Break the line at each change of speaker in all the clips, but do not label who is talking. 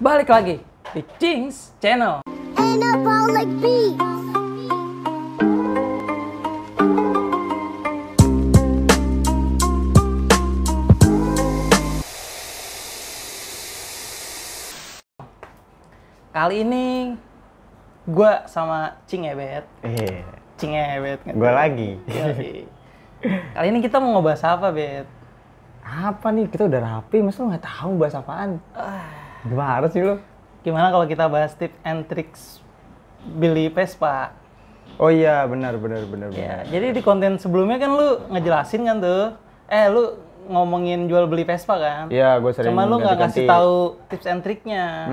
Balik lagi di Cings Channel.
Anabolic beats.
Kali ini gue sama Cing Ebet. Cing Ebet.
Gue lagi.
Kali ini kita mau ngebahas apa, Bet?
Apa nih? Kita udah rapi, masa lu nggak tahu bahas apaan? Gimana sih lu?
Gimana kalau kita bahas tips and tricks beli Vespa?
Oh iya, benar.
Ya, jadi di konten sebelumnya kan lu ngejelasin kan tuh. Lu ngomongin jual beli Vespa kan?
Iya, gue sering.
Cuma lu nggak ngasih tahu tips and triknya.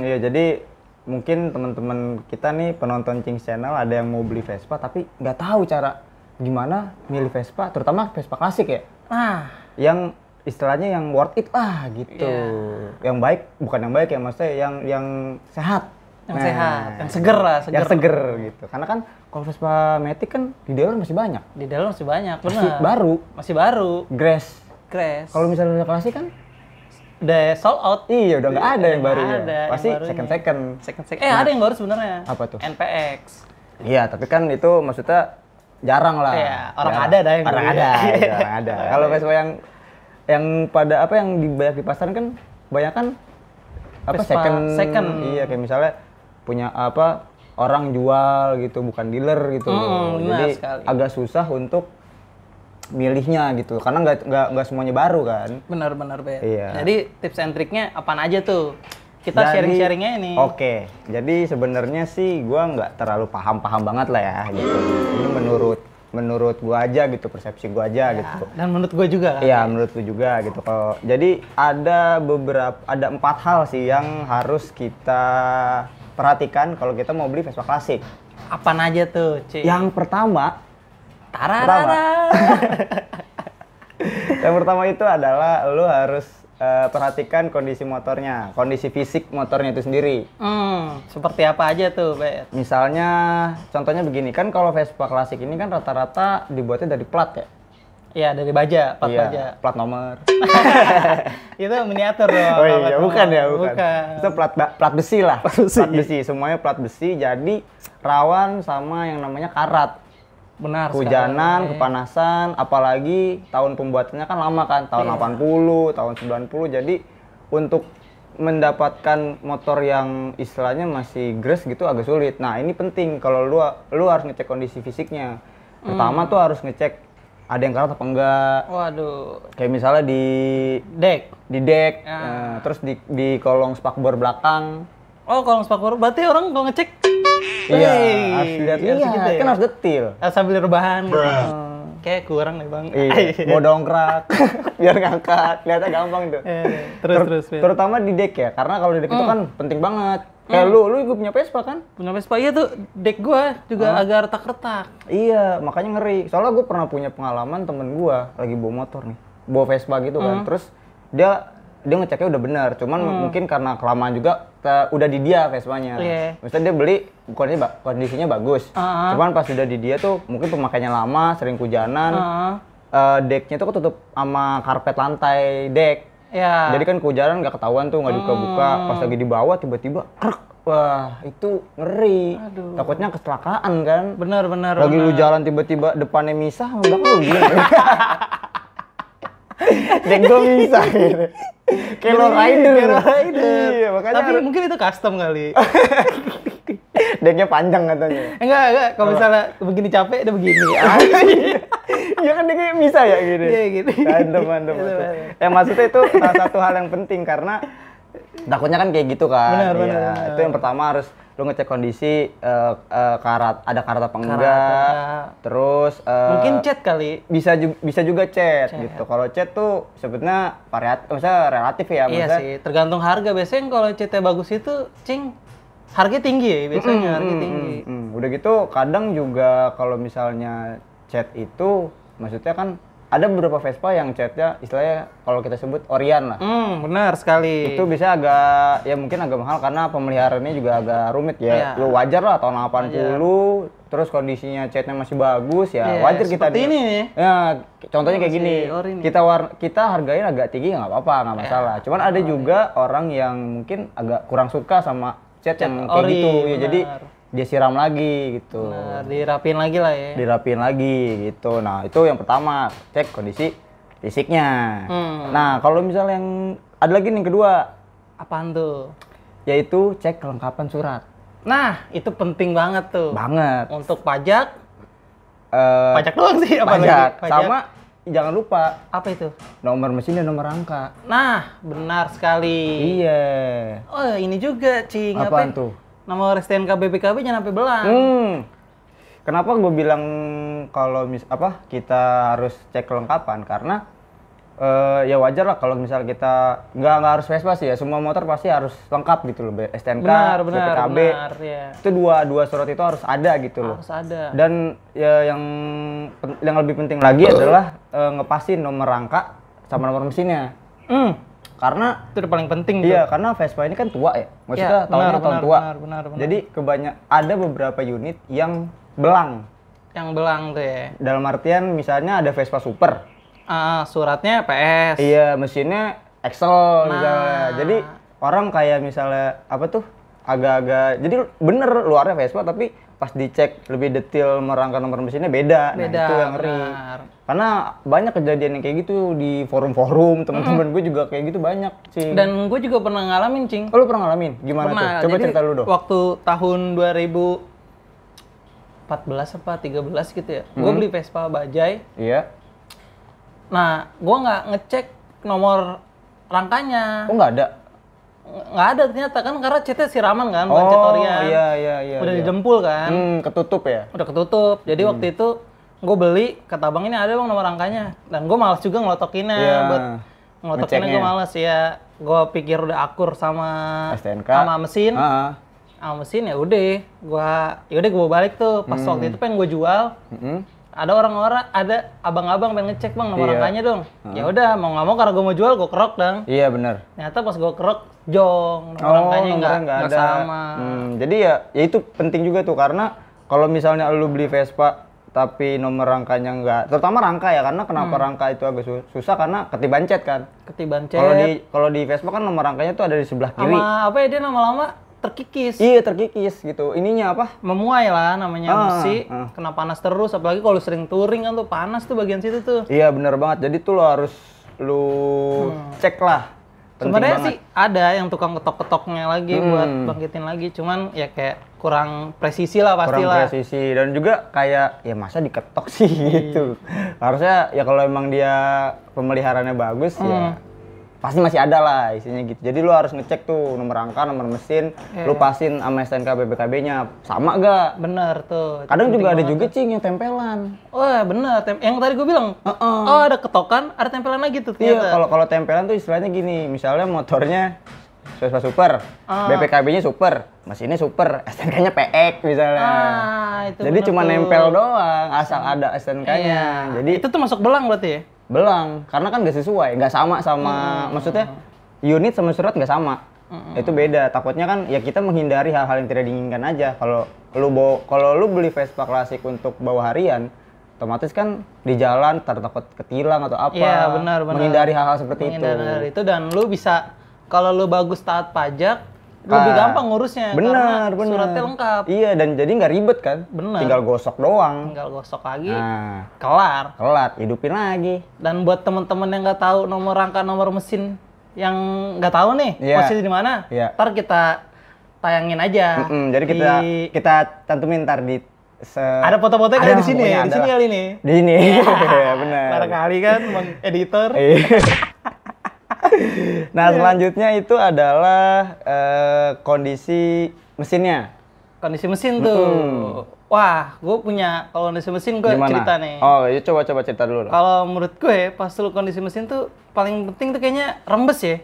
Iya, jadi mungkin teman-teman kita nih penonton Cings Channel ada yang mau beli Vespa tapi nggak tahu cara gimana milih Vespa, terutama Vespa klasik ya. Yang istilahnya yang worth it gitu. Yang baik, bukan yang baik ya, maksudnya yang sehat.
Yang sehat, yang seger lah,
Yang seger gitu. Karena kan kalau Vespa Matic kan di dealer masih banyak.
Di dalam masih banyak,
Masih
benar.
baru.
Baru.
Grass.
Kalau
Kalau misalnya klasik kan
udah sold out.
iya, udah nggak ada yang baru ya.
ada
Pasti
yang barunya.
second.
Ada yang baru sebenarnya.
Apa tuh?
NPX.
Iya, tapi kan itu maksudnya jarang lah.
Iya, orang
Jarang.
ada dah yang
orang
beli.
ada, itu orang ada. Kalau Vespa yang pada apa yang banyak di pasaran kan banyak kan apa
Vespa second.
Iya, kayak misalnya punya apa orang jual gitu, bukan dealer gitu.
Benar
Jadi
sekali.
agak susah untuk milihnya gitu, karena nggak semuanya baru kan.
Benar, Bet.
Iya.
Jadi tips and triknya apaan aja tuh? Kita
Jadi,
sharing-sharingnya ini.
Oke, jadi sebenarnya sih gua nggak terlalu paham banget lah ya gitu. Ini menurut gua aja gitu, persepsi gua aja gitu.
Dan menurut gue juga kan.
Iya, menurut gua juga gitu. Kalau jadi ada 4 hal sih yang harus kita perhatikan kalau kita mau beli Vespa klasik.
Apaan aja tuh, Cing?
Yang pertama
Tararara.
yang pertama itu adalah lu harus perhatikan kondisi motornya, kondisi fisik motornya itu sendiri.
Seperti apa aja tuh, Bet?
Misalnya, contohnya begini, kan kalau Vespa klasik ini kan rata-rata dibuatnya dari plat ya?
Iya, dari baja, plat baja.
Iya, plat nomor.
Itu miniatur dong.
Oh iya, bukan.
Bukan.
Itu plat besi lah. Plat besi, semuanya plat besi, jadi rawan sama yang namanya karat.
Benar
Hujanan,
sekali.
kepanasan, apalagi tahun pembuatannya kan lama kan, tahun 80, tahun 90, jadi untuk mendapatkan motor yang istilahnya masih gres gitu agak sulit. Nah, ini penting kalau lu harus ngecek kondisi fisiknya. Pertama tuh harus ngecek ada yang karat apa enggak.
Waduh.
Kayak misalnya di dek, terus di kolong spakbor belakang.
Oh, kalau spakbor berarti orang kalau ngecek
Iya, harus lihat. Iya,
ya?
kan harus detil.
Sambil rebahan gitu. Kayak kurang nih, Bang.
Iya, mau dongkrak, biar ngangkat, kelihatan gampang tuh.
Terus.
Terutama di dek ya, karena kalau di dek itu kan penting banget. Kayak lu juga punya Vespa kan?
Punya Vespa, iya tuh, dek gua juga agak retak-retak.
Iya, makanya ngeri. Soalnya gue pernah punya pengalaman temen gue lagi bawa motor nih, bawa Vespa gitu kan. Terus dia ngeceknya udah benar, cuman mungkin karena kelamaan juga udah di dia Vespanya. Maksudnya dia beli kondisinya bagus, cuman pas udah di dia tuh mungkin pemakaiannya lama, sering hujanan, deknya tuh ketutup sama karpet lantai dek. Jadi kan kehujanan nggak ketahuan tuh, nggak dibuka-buka. Pas lagi di bawah tiba-tiba krek. Wah, itu ngeri. Takutnya kecelakaan kan.
Benar.
Lagi lu jalan tiba-tiba depannya misah, belakang lu gini. Dek gue bisa gitu. Kayak lo rider. Iya, makanya.
Tapi mungkin itu custom kali.
Deknya panjang katanya.
Enggak. Kalau misalnya begini capek, dia begini.
Iya kan deknya bisa ya gitu.
Iya gitu.
Mantap. Ya maksudnya itu salah satu hal yang penting karena takutnya kan kayak gitu kan.
Benar.
Itu yang pertama harus lu ngecek kondisi karat, ada karat apa enggak. Terus
mungkin cat kali.
Bisa juga cat gitu. Kalau cat tuh sebetulnya maksudnya relatif ya.
Iya sih, tergantung harga. Biasanya kalau catnya bagus itu, Cing, harganya tinggi ya biasanya, harga tinggi.
Udah gitu kadang juga kalau misalnya cat itu maksudnya kan ada beberapa Vespa yang catnya istilahnya kalau kita sebut Orian lah.
Benar sekali.
Itu bisa agak, ya mungkin agak mahal karena pemeliharaannya juga agak rumit ya. Lu wajar lah tahun 80 terus kondisinya catnya masih bagus ya
Iya,
wajar kita
seperti ini nih.
Ya, contohnya kayak
Masih
gini.
ori nih.
Kita hargain agak tinggi nggak apa-apa, nggak masalah. Cuman ada juga orang yang mungkin agak kurang suka sama cat yang kayak
ori,
gitu. Ya,
benar.
jadi dia siram lagi gitu.
Nah, dirapiin lagi lah ya.
Dirapiin lagi gitu. Nah, itu yang pertama, cek kondisi fisiknya. Nah, kalau misalnya yang ada lagi nih yang kedua,
Apaan tuh?
yaitu cek kelengkapan surat.
Nah, itu penting banget tuh.
Banget.
Untuk pajak,
Eh,
pajak doang sih apa
pajak.
lagi?
Sama jangan lupa
Apa itu?
nomor mesin dan nomor rangka.
Nah, benar sekali.
Iya.
Oh, ini juga, Cing.
Apaan
Apa?
tuh?
Nomor STNK BPKB jangan sampai belang.
Kenapa gue bilang kalau kita harus cek kelengkapan karena ya wajar lah kalau misal kita nggak harus Vespa sih ya, semua motor pasti harus lengkap gitu loh, STNK,
Benar,
BPKB,
benar, ya.
itu dua surat itu harus ada gitu loh.
Harus ada.
Dan ya yang lebih penting lagi adalah ngepasin nomor rangka sama nomor mesinnya. Karena
Itu udah paling penting tuh.
iya, karena Vespa ini kan tua ya. Maksudnya
Iya,
tahunnya tahun tua.
benar.
Jadi ada beberapa unit yang belang.
Yang belang tuh ya.
Dalam artian misalnya ada Vespa Super.
Suratnya PS.
Iya, mesinnya Excel
Nah.
misalnya. Jadi orang kayak misalnya apa tuh agak-agak jadi bener luarnya Vespa tapi pas dicek lebih detail merangka nomor mesinnya beda. Nah,
Beda,
itu yang ngeri.
benar.
Karena banyak kejadian yang kayak gitu di forum-forum, teman-teman gue juga kayak gitu banyak, Cing.
Dan gue juga pernah ngalamin, Cing.
Oh, lu pernah ngalamin? Gimana
Pernah.
tuh? Coba
Jadi,
cerita dulu dong.
Waktu tahun 2014 apa 13 gitu ya. Gue beli Vespa Bajaj.
Iya.
Nah, gue nggak ngecek nomor rangkanya.
Oh, nggak ada?
Nggak ada ternyata kan karena catnya siraman kan, bukan cat orian.
iya.
Udah
iya.
didempul kan.
Ketutup ya?
Udah ketutup. Jadi waktu itu gue beli, kata abang ini ada bang nomor rangkanya. Dan gue males juga ngelotokinnya.
Iya.
Buat ngelotokinnya gue
Ngeceknya.
males ya. Gue pikir udah akur sama
STNK.
sama mesin.
Heeh.
Sama mesin ya udah gue balik tuh. Pas waktu itu pengen gue jual. Ada orang-orang, ada abang-abang pengen ngecek bang nomor
Iya.
rangkanya dong. Ya udah mau nggak mau karena gue mau jual gue kerok dong.
Iya, benar.
Ternyata pas gue kerok jong nomor rangkanya
nomornya
nggak
ada.
sama.
Jadi ya itu penting juga tuh karena kalau misalnya lu beli Vespa tapi nomor rangkanya nggak, terutama rangka ya, karena kenapa rangka itu agak susah karena ketiban cat kan.
Ketiban
Kalau
cet.
kalau di Vespa kan nomor rangkanya tuh ada di sebelah kiri.
Sama apa ya dia lama-lama terkikis.
Iya, terkikis gitu. Ininya apa?
Memuai lah namanya besi,
ah.
kena panas terus, apalagi kalau sering touring kan tuh panas tuh bagian situ tuh.
Iya, bener banget. Jadi tuh lo harus cek lah. Penting
Sebenarnya
banget.
sih ada yang tukang ketok-ketoknya lagi buat bangkitin lagi, cuman ya kayak kurang presisi lah
kurang
pastilah.
presisi dan juga kayak ya masa diketok sih gitu. Harusnya ya kalau emang dia pemeliharaannya bagus ya pasti masih ada lah isinya gitu. Jadi lu harus ngecek tuh nomor rangka, nomor mesin, lu pasin sama STNK BPKB-nya sama gak?
Bener tuh.
Kadang
Penting
juga ada
banget
juga
tuh.
Cing yang tempelan.
Oh bener, yang tadi gue bilang. Oh ada ketokan, ada tempelan lagi tuh
Iya,
ternyata.
kalau tempelan tuh istilahnya gini, misalnya motornya Vespa Super, BPKB-nya Super, mesinnya Super, STNK-nya PX misalnya.
Itu
Jadi
bener
cuma
tuh.
nempel doang, asal ada STNK-nya. Jadi
Itu tuh masuk belang berarti ya?
belang, karena kan nggak sesuai, nggak sama maksudnya unit sama surat nggak sama. Itu beda. Takutnya kan ya kita menghindari hal-hal yang tidak diinginkan aja. Kalau lu beli Vespa klasik untuk bawa harian, otomatis kan di jalan takut ketilang atau apa.
Iya benar.
Menghindari hal-hal seperti
Menghindari itu dan lu bisa kalau lu bagus taat pajak lebih gampang ngurusnya
benar.
karena suratnya lengkap.
Iya, dan jadi nggak ribet kan.
Benar.
Tinggal gosok doang.
Tinggal gosok lagi,
Nah,
kelar.
hidupin lagi.
Dan buat temen-temen yang nggak tahu nomor rangka nomor mesin yang nggak tahu nih
Iya.
posisi di mana,
Iya.
ntar kita tayangin aja.
Jadi kita cantumin ntar di
Ada foto-fotonya kayak di sini ya, di sini kali nih.
Di sini. Iya, benar.
Barangkali kan, bang editor.
Iya. Nah, selanjutnya itu adalah kondisi mesinnya.
Kondisi mesin tuh. Wah, gue punya kondisi mesin gue
Gimana?
cerita nih.
Oh, ya coba cerita dulu lah.
Kalau menurut gue, pas lu kondisi mesin tuh paling penting tuh kayaknya rembes ya.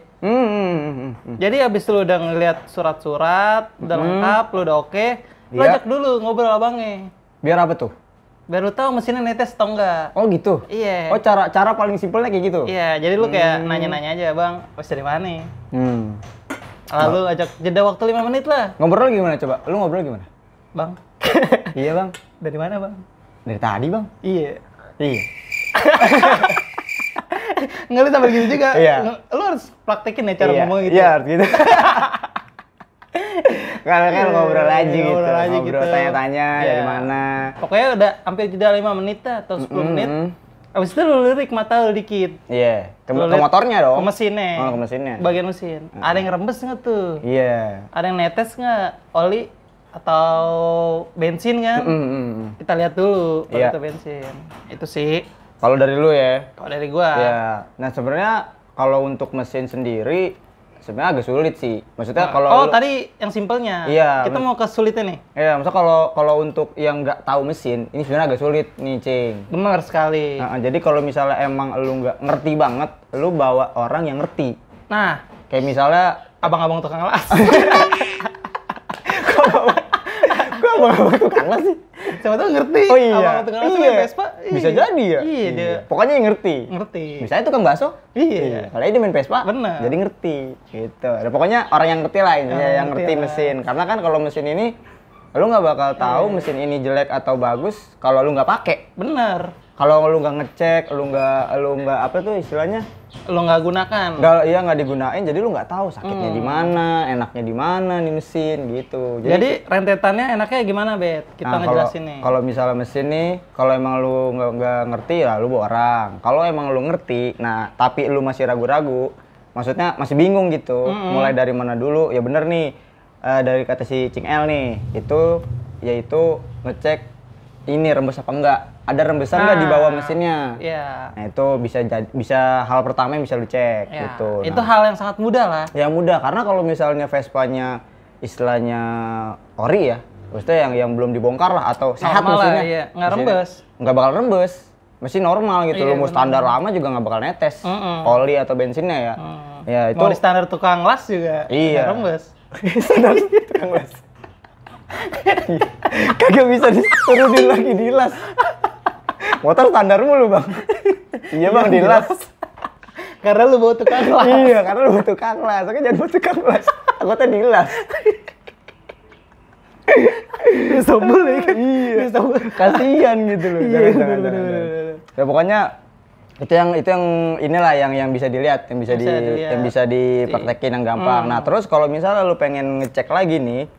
Jadi abis lu udah ngeliat surat-surat, udah lengkap, lu udah oke, lu
Iya.
ajak dulu ngobrol abangnya.
Biar apa tuh?
Biar lu tahu mesinnya netes atau enggak.
Oh, gitu.
Iya.
Oh, cara paling simpelnya kayak gitu.
Iya, jadi lu kayak nanya-nanya aja, Bang, wes dari mana nih? Lalu ajak jeda waktu 5 menit lah,
Ngobrol gimana coba? Lu ngobrol gimana?
Bang.
Iya bang.
Dari mana bang?
Dari tadi bang.
Iya.
Iya.
Nggak lu sampai gitu juga.
Iya.
Lu harus praktekin ya cara ngomong gitu.
Iya harus gitu. Kan ngobrol aja gitu. Ngobrol tanya-tanya dari mana.
Pokoknya udah hampir jeda 5 menit atau 10 menit. Abis itu lu lirik mata lu dikit.
Iya. Ke motornya dong.
Ke mesinnya.
Oh, ke mesinnya.
Bagian mesin. Ada yang rembes nggak tuh?
Iya.
Ada yang netes nggak? Oli atau bensin kan? Kita lihat dulu kalau itu bensin. Itu sih.
Kalau dari lu ya?
Kalau dari gua.
Iya. Nah sebenarnya kalau untuk mesin sendiri sebenarnya agak sulit sih. Maksudnya kalau
tadi yang simpelnya.
Iya.
Kita mau ke sulitnya nih.
Iya, maksudnya kalau untuk yang nggak tahu mesin, ini sebenarnya agak sulit nih, Cing.
Benar sekali.
Nah, jadi kalau misalnya emang lu nggak ngerti banget, lu bawa orang yang ngerti.
Nah,
kayak misalnya
abang-abang tukang las.
Kok abang-abang tukang las sih?
Siapa tahu ngerti.
Oh iya.
Abang tukang las
iya.
Vespa.
Bisa jadi ya.
Iya, dia.
Pokoknya yang ngerti.
Ngerti.
Misalnya tukang bakso.
Iya.
Kalau dia main Vespa,
bener.
jadi ngerti. Gitu. Ada pokoknya orang yang ngerti lah ini, yang ngerti mesin. Karena kan kalau mesin ini lu nggak bakal tahu mesin ini jelek atau bagus kalau lu nggak pakai.
Bener.
Kalau lu nggak ngecek, lu nggak apa tuh istilahnya?
Lu nggak gunakan.
Nggak digunain, jadi lu nggak tahu sakitnya di mana, enaknya di mana nih mesin gitu.
Jadi rentetannya enaknya gimana, Bet? Kita ngejelasin nih.
Kalau misalnya mesin nih, kalau emang lu nggak ngerti ya lu bawa orang. Kalau emang lu ngerti, nah tapi lu masih ragu-ragu, maksudnya masih bingung gitu, mulai dari mana dulu? Ya bener nih, dari kata si Cing El nih, itu yaitu ngecek ini rembes apa enggak. Ada rembesan nggak di bawah mesinnya?
Iya.
Nah itu bisa hal pertama yang bisa lu cek gitu.
Itu hal yang sangat mudah lah.
Ya mudah karena kalau misalnya Vespanya istilahnya ori ya, maksudnya yang belum dibongkar lah atau sehat mesinnya,
iya. Nggak rembes.
Nggak bakal rembes. Mesin normal gitu, lu mau standar lama juga nggak bakal netes. Oli atau bensinnya ya. Ya itu.
Mau di standar tukang las juga.
Iya.
Nggak rembes.
Standar tukang las. Kagak bisa diturunin lagi di las. Motor standar mulu bang. Iya bang, dilas.
Karena lu bawa tukang las.
Iya, karena lu bawa tukang las. Oke, jangan bawa tukang las. Takutnya dilas.
Disombol ya kan?
Iya. Kasian gitu loh. Jangan. Ya pokoknya itu yang inilah yang bisa dilihat, yang bisa dipraktekin yang gampang. Nah, terus kalau misalnya lu pengen ngecek lagi nih,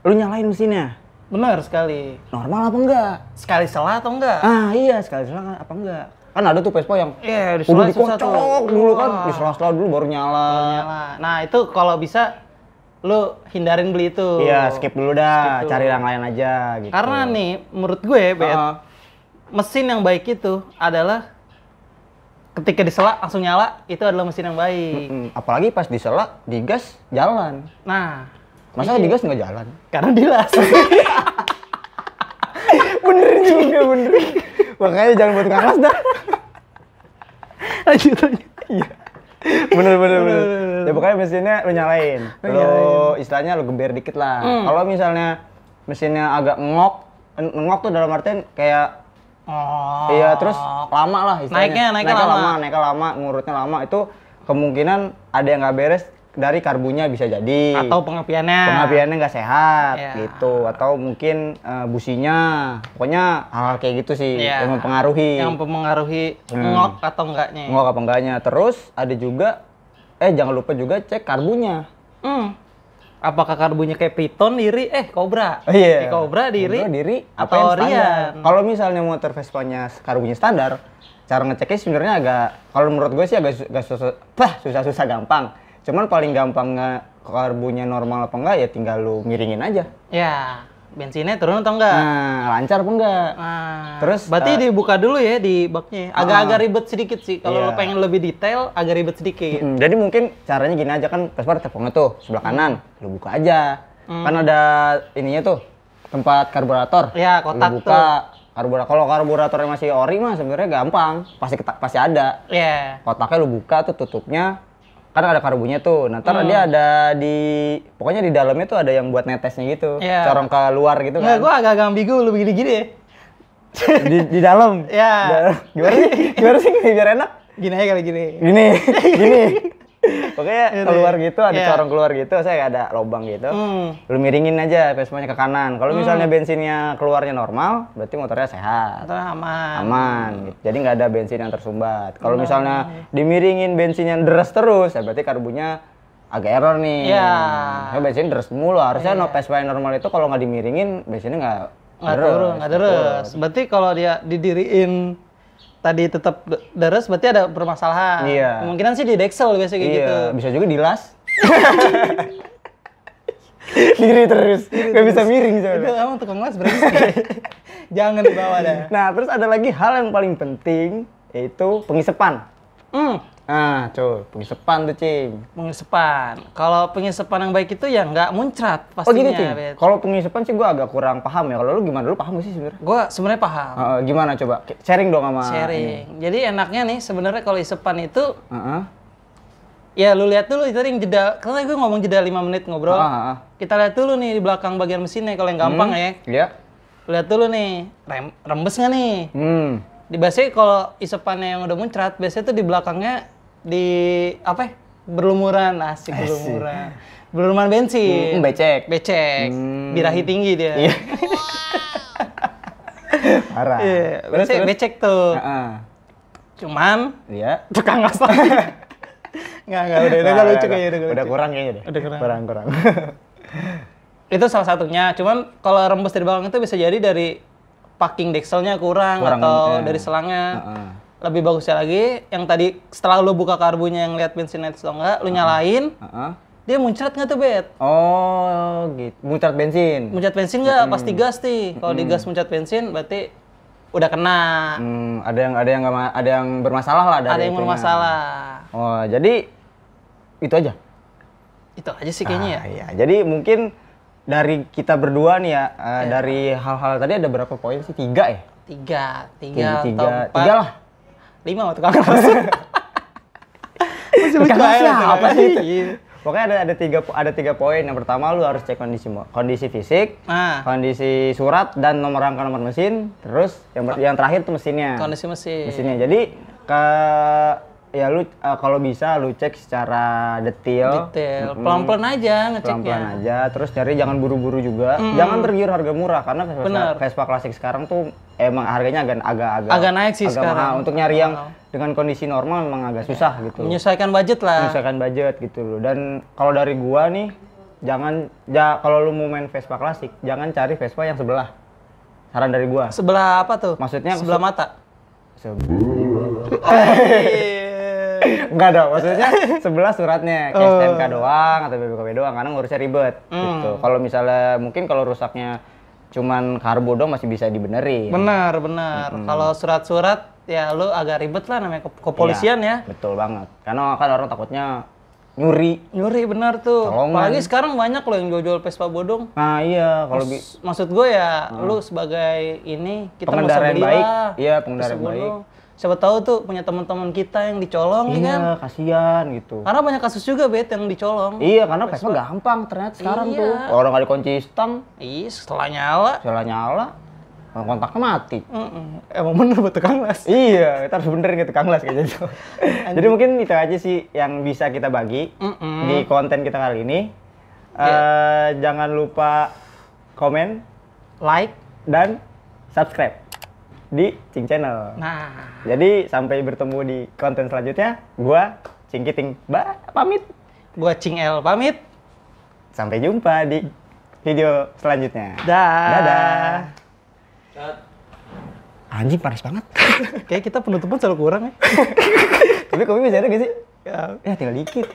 lu nyalain mesinnya.
Benar sekali.
Normal apa enggak?
Sekali salah atau enggak?
Ah iya, sekali salah apa enggak? Kan ada tuh Vespa yang
udah
dikocok dulu kan, disela-sela dulu baru nyala.
Nah itu kalau bisa lu hindarin beli itu.
Iya, skip dulu dah, cari yang lain aja gitu.
Karena nih, menurut gue, Bet, mesin yang baik itu adalah ketika disela langsung nyala, itu adalah mesin yang baik.
Apalagi pas disela, digas, jalan.
Nah,
masa digas nggak jalan?
Karena dilas.
Bener juga, bener. Makanya jangan buat tukang las dah.
Lanjut.
Iya. Bener. Ya pokoknya mesinnya lu nyalain. Lu istilahnya lu geber dikit lah. Kalau misalnya mesinnya agak ngok tuh dalam artian kayak iya terus lama lah istilahnya. Naiknya lama, ngurutnya lama, itu kemungkinan ada yang nggak beres dari karbunya bisa jadi.
Atau pengapiannya
nggak sehat gitu. Atau mungkin businya. Pokoknya hal kayak gitu sih yang mempengaruhi.
Yang mempengaruhi ngok atau enggaknya.
Ngok apa enggaknya. Terus ada juga, jangan lupa juga cek karbunya.
Apakah karbunya kayak Piton diri, Cobra?
Iya.
Kayak Cobra diri
atau Rian. Kalau misalnya motor Vespanya karbunya standar, cara ngeceknya sebenarnya agak, kalau menurut gue sih agak susah gampang. Cuman paling gampang karbunya normal apa enggak ya tinggal lu miringin aja.
Ya, bensinnya turun atau enggak?
Nah, lancar apa enggak? Terus
berarti dibuka dulu ya di baknya. Agak-agak ribet sedikit sih. Kalau lu pengen lebih detail, agak ribet sedikit.
Jadi mungkin caranya gini aja kan, Vespa tepungnya tuh sebelah kanan, lu buka aja. Kan ada ininya tuh, tempat karburator.
Ya, kotak
lu buka karburator. Kalau karburatornya masih ori mah sebenarnya gampang, pasti ada.
Iya.
Kotaknya lu buka tuh tutupnya. Kan ada karbunya tuh, nanti dia ada pokoknya di dalamnya tuh ada yang buat netesnya gitu, corong ke luar gitu kan.
Nggak, gua agak ambigu lu begini-gini ya.
di dalam?
Ya.
Gimana sih biar enak?
Gini aja kali gini.
Gini. Pokoknya keluar gitu, ada corong keluar gitu, saya ada lubang gitu. Lu miringin aja Vespanya ke kanan. Kalau misalnya bensinnya keluarnya normal, berarti motornya sehat.
Aman.
Aman gitu. Jadi nggak ada bensin yang tersumbat. Kalau misalnya dimiringin bensinnya deres terus, ya berarti karbunya agak error nih.
Iya.
Ya bensin deres mulu. Harusnya Vespa yang normal itu kalau nggak dimiringin bensinnya nggak
deres. Berarti kalau dia didiriin tadi tetap deres, berarti ada permasalahan.
Iya.
Kemungkinan sih di Dexel biasanya kayak gitu.
Bisa juga dilas. Diri terus, nggak bisa miring
Itu
soalnya.
emang tukang las brengsek. Jangan dibawa dah.
Nah, terus ada lagi hal yang paling penting, yaitu pengisepan. Nah, cuy, pengisepan tuh, Cing.
Pengisepan. Kalau pengisepan yang baik itu ya nggak muncrat
Oh gitu,
pastinya.
Cing. Kalau pengisepan sih gua agak kurang paham ya. Kalau lu gimana? Lu paham gak sih sebenarnya?
Gue sebenarnya paham.
Gimana coba? Sharing dong sama
Sharing. Jadi enaknya nih sebenarnya kalau isepan itu
Heeh.
ya lu lihat dulu itu yang jeda. Karena gue ngomong jeda 5 menit ngobrol. Kita lihat dulu nih di belakang bagian mesinnya kalau yang gampang ya.
Iya.
Lihat dulu nih, rembes nggak nih? Di biasanya kalau isepannya yang udah muncrat, biasanya tuh di belakangnya di apa ya? Berlumuran, asik berlumuran. Berlumuran bensin.
Becek.
Birahi tinggi dia.
Iya. Parah.
Iya, biasanya becek tuh. Cuman
Iya.
tukang las lagi. Nggak, udah lucu kayaknya.
Udah kurang kayaknya deh.
Udah kurang. Itu salah satunya. Cuman kalau rembes dari belakang itu bisa jadi dari packing dexelnya kurang atau dari selangnya. Lebih bagusnya lagi, yang tadi setelah lu buka karbunya yang lihat bensin netes atau enggak, lu nyalain, dia muncrat nggak tuh, Bet?
Oh, gitu. Muncrat bensin.
Muncrat bensin nggak? Pasti gas nih. Kalau di gas muncrat bensin, berarti udah kena.
Ada yang bermasalah lah dari
Ada yang bermasalah.
Oh, jadi itu aja.
Itu aja sih kayaknya ya.
Iya. Jadi mungkin dari kita berdua nih ya, dari hal-hal tadi ada berapa poin sih? 3 ya?
3 atau 4.
3 lah.
5 waktu kakak las. Masih lucu
Tukang las
aja.
apa sih itu? Pokoknya ada 3 poin. Yang pertama lu harus cek kondisi fisik, kondisi surat dan nomor rangka nomor mesin. Terus yang terakhir tuh mesinnya.
Kondisi mesin.
Mesinnya. Jadi ya lu kalau bisa lu cek secara detail.
Pelan-pelan aja ngeceknya.
Pelan-pelan aja. Terus cari jangan buru-buru juga. Jangan tergiur harga murah karena Vespa klasik sekarang tuh emang harganya agak
naik sih sekarang.
Mahal. Untuk nyari yang dengan kondisi normal memang agak susah gitu.
Menyesuaikan budget lah.
Menyesuaikan budget gitu loh. Dan kalau dari gua nih kalau lu mau main Vespa klasik, jangan cari Vespa yang sebelah. Saran dari gua.
Sebelah apa tuh?
Maksudnya
sebelah mata.
Enggak dong, maksudnya sebelah suratnya kayak STNK doang atau BPKB doang karena ngurusnya ribet gitu. Kalau misalnya mungkin kalau rusaknya cuman karbo doang masih bisa dibenerin.
Benar. Kalau surat-surat ya lu agak ribet lah namanya kepolisian ya.
Betul banget. Karena kan orang takutnya nyuri
benar tuh.
Tolongan.
Apalagi sekarang banyak loh yang jual-jual Vespa bodong.
Nah iya, kalau
maksud gue ya lu sebagai ini kita
pengendara yang baik. Iya, pengendara
yang
baik.
Siapa tahu tuh punya teman-teman kita yang dicolong ya kan.
Iya, kasihan gitu.
Karena banyak kasus juga Bet yang dicolong.
Iya, karena Vespa gampang ternyata sekarang tuh. Orang nggak dikunci stang.
Iya, setelah nyala.
Kontaknya mati.
Emang bener buat tukang las.
Iya, kita harus benerin ke tukang las kayak gitu. Jadi mungkin itu aja sih yang bisa kita bagi di konten kita kali ini. Jangan lupa komen,
like,
dan subscribe di Cing Channel.
Nah,
jadi sampai bertemu di konten selanjutnya. Gua Cing Kiting pamit.
Gua Cing El pamit.
Sampai jumpa di video selanjutnya.
Dadah.
Anjing panas banget.
Kayak kita penutupan selalu kurang ya.
Tapi kopi bisa ada gak sih?
Ya,
Ya tinggal dikit.